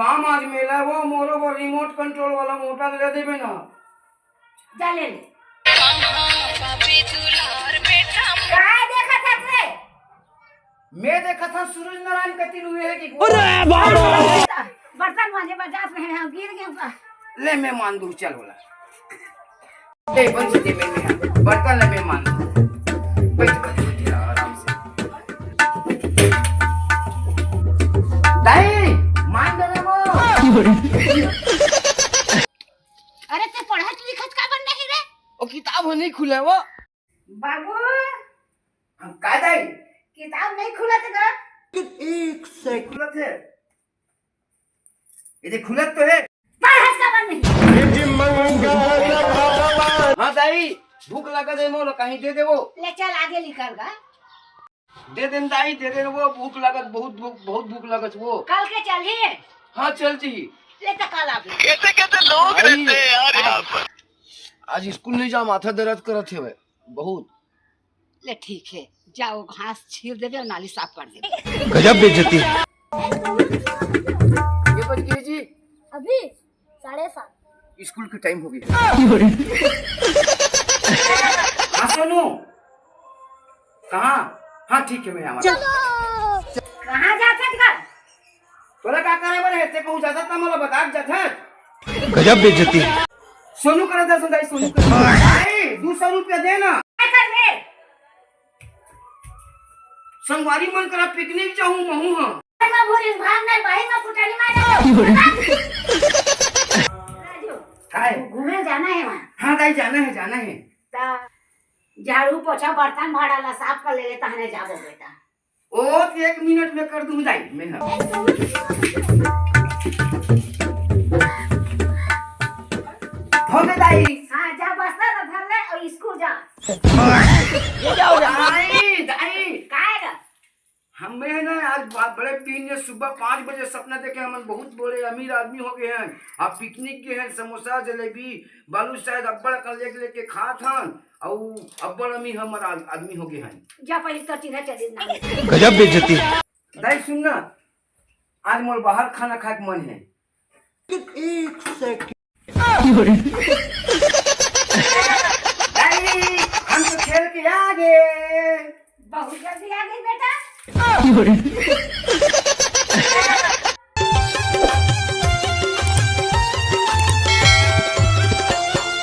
काम आज मेला वो मोरो वो रिमोट कंट्रोल वाला मोटर ले देबे ना जा ले ले काय देखा था रे मैं देखा था सूरज नारायण का तीन हुए है कि बर्तन मांजे बजात रहे हम गिर गए का ले मैं मान दूं चल बोला ए बंद दे मैं बर्तन ले मैं मान दूं बैठ आराम से दाई मान दे वो अरे ते पढ़त लिखत का बन नहीं रे ओ किताब हो नहीं खुले वो बाबू हम का दाई किताब नहीं खुलत ग एक सेकंड खुलत है ये देख खुलत तो है पढ़त का बन नहीं हां दाई भूख लगा दे मोलो कहीं दे दे वो ले चल आगे निकल गा दे दे दाई दे दे वो भूख लगत बहुत भूख लगत वो कल के चली हां चल जी ले तो कल आबे कैसे कैसे लोग रहते हैं यार यहाँ पर। आज स्कूल नहीं जा माथा दर्द करत है बहुत ले ठीक है जाओ घास छील देबे और नाली साफ कर देबे गजब बेइज्जती है। ये बज गई जी अभी 7:30 स्कूल की टाइम हो गई हाँ सोनू कहाँ हाँ ठीक है मैं आवा कहां जात है घर तोला का करे बरे हेते कहूं जाता त मला बता जात है गजब बेइज्जती है। सोनू करे दस दाई सोनू करे भाई 200 रुपया दे ना क्या कर रे संगवारी मन करा पिकनिक जाऊं महू हां मैं भोरी भाग नहीं भाई में फुटानी मारो राजू काय घूमे जाना है वहां हां दाई जाना है ता झाड़ू पोछा बर्तन भाड़ा साफ कर ले लेता हने जाबो बेटा ओ 1 मिनट में कर दूं दाई मैं हां हो गए दाई हां जा बस्ता ना धर ले और स्कूल जा ये जाओ दाई दाई काहे गा हमें ना आज बड़े दिन ने सुबह 5 बजे सपना देखे हम बहुत बड़े अमीर आदमी हो गए हैं आप पिकनिक गए हैं समोसा जलेबी बालू शायद अब्बड़ कर लेके खात हन और अब्बड़ अमीर हमारा आदमी हो गए हैं जा पहले तो चिन्ह चली ना गजब बेइज्जती है। दाई सुनना आज मोर बाहर खाना खाए के मन है एक सेकंड दाई हम तो खेल के आ गए बहुत जल्दी आ गई बेटा